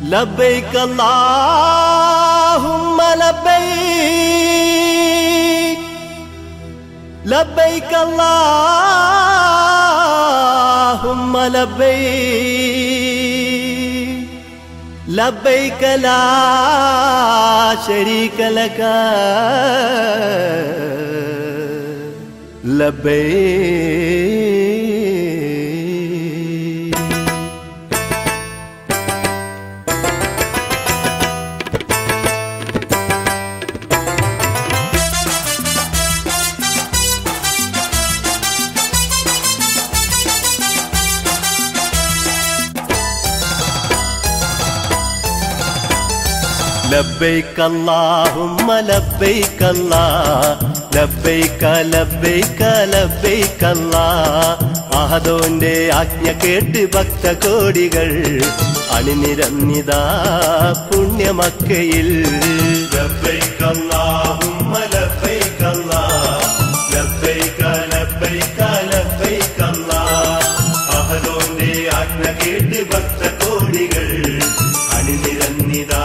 لبيك اللهم لبيك لبيك اللهم لبيك لبيك لا شريك لك لبيك. لبيك اللهم لبيك الله لبيك لبيك لبيك الله അഹദോന്റെ ആജ്ഞ കേട്ട് ഭക്തകോടികൾ അണിനിരന്നിതാ പുണ്യമക്കയിൽ. ലബ്ബൈക അല്ലാഹുമ്മ ലബ്ബൈക അല്ലാഹ് ലബ്ബൈക ലബ്ബൈക ലബ്ബൈക അല്ലാഹ് അഹദോന്റെ ആജ്ഞ കേട്ട് ഭക്തകോടികൾ അണിനിരന്നിതാ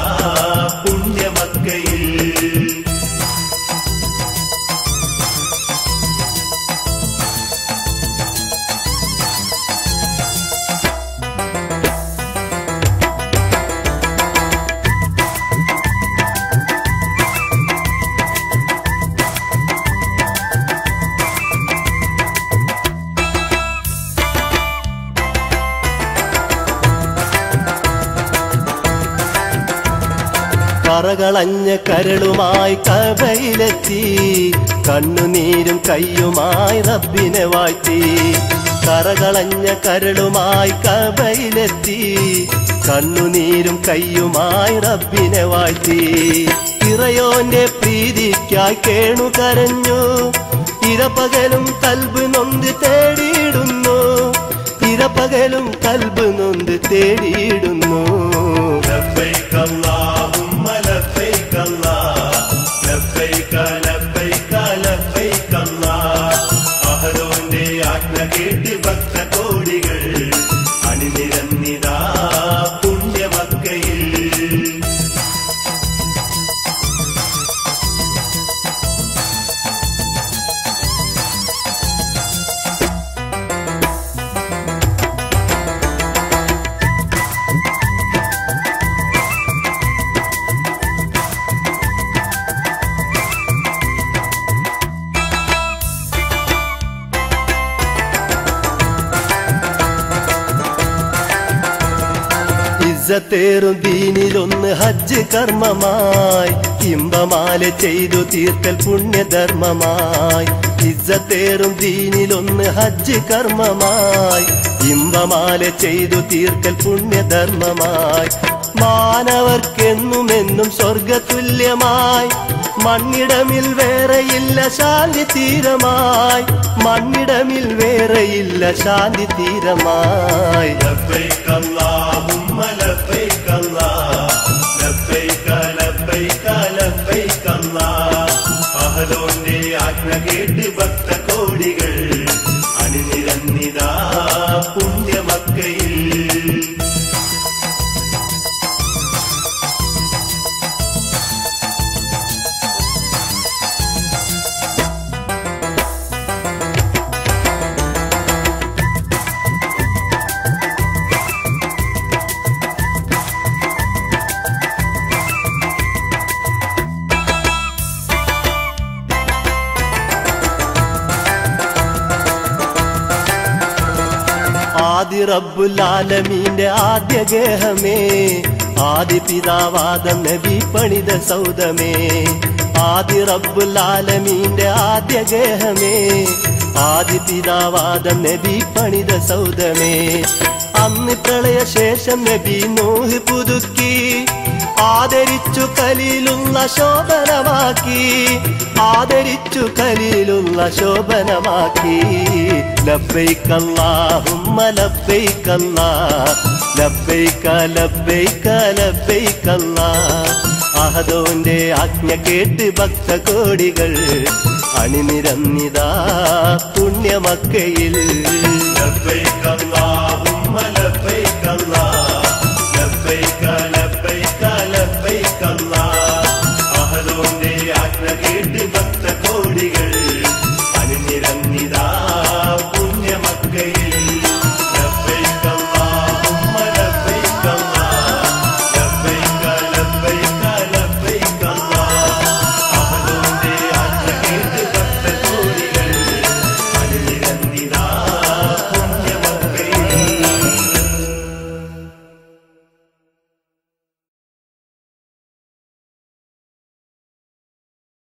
പുണ്യമക്കയിൽ. കറകളഞ്ഞ കരളുമായി കബയിലെത്തി കണ്ണുനീരും കയ്യുമായി റബ്ബിനെ വാഴ്ത്തി. കറകളഞ്ഞ കരളുമായി കബയിലെത്തി കണ്ണുനീരും കയ്യുമായി റബ്ബിനെ വാഴ്ത്തി. ഇറയോന്റെ പ്രീതിക്കായി കേണു കരഞ്ഞു ഇരപകലും കൽബ് നൊന്ത് തേടിയിടുന്നു ഇരപകലും കൽബ് നൊന്ത് തേടിയിടുന്നു. ലബ്ബൈക അല്ലാഹുമ്മ ലബ്ബൈക അല്ലാഹ് ലബ്ബൈക ലബ്ബൈക ലബ്ബൈക അല്ലാഹ് അഹദോന്റെ ആജ്ഞ കേട്ട് ഭക്തകോടികൾ അണിനിരന്നിതാ പുണ്യമക്കയിൽ. ഇസ്സത്തേറും ദീനിലൊന്ന് ഹജ്ജ് കർമ്മമായി ഇമ്പമാല ചെയ്തു തീർക്കൽ പുണ്യധർമ്മമായി. ഇസ്സത്തേറും ദീനിലൊന്ന് ഹജ്ജ് കർമ്മമായി ഇമ്പമാല ചെയ്തു തീർക്കൽ പുണ്യധർമ്മമായി. മാനവർക്കെന്നുമെന്നും സ്വർഗതുല്യമായി മണ്ണിടമിൽ വേറെയില്ല ശാന്തി തീരമായി മണ്ണിടമിൽ വേറെയില്ല ശാന്തി തീരമായി. ലബ്ബൈക അല്ലാഹുമ്മ ലബ്ബൈക അല്ലാഹ് ലബ്ബൈക ലബ്ബൈക ലബ്ബൈക അല്ലാഹ് അഹദോന്റെ ആജ്ഞ കേട്ട് ഭക്തകോടികൾ അണിനിരന്നിതാ പുണ്യമക്കയിൽ. ആദി റബ്ബുൽ ആലമീന്റെ ആദ്യ ഗേഹമേ ആദി പിതാവാദം നബി പണിത സൗദമേ. ആദി റബ്ബുൽ ആലമീന്റെ ആദ്യ ഗേഹമേ ആദി പിതാവാദം നബി പണിത സൗദമേ. അന്ന് പ്രളയശേഷം നബി നൂഹ് പുതുക്കി ആദരിച്ചു ഖലീലുള്ള ശോഭനമാക്കി ആദരിച്ചു ഖലീലുള്ള ശോഭനമാക്കി. ലബ്ബൈക അല്ലാഹുമ്മ ലബ്ബൈക അല്ലാഹ് ലബ്ബൈക ലബ്ബൈക ലബ്ബൈക അല്ലാഹ് അഹദോന്റെ ആജ്ഞ കേട്ട് ഭക്തകോടികൾ അണിനിരന്നിതാ പുണ്യമക്കയിൽ. ലബ്ബൈക അല്ലാഹുമ്മ ലബ്ബൈക അല്ലാഹ്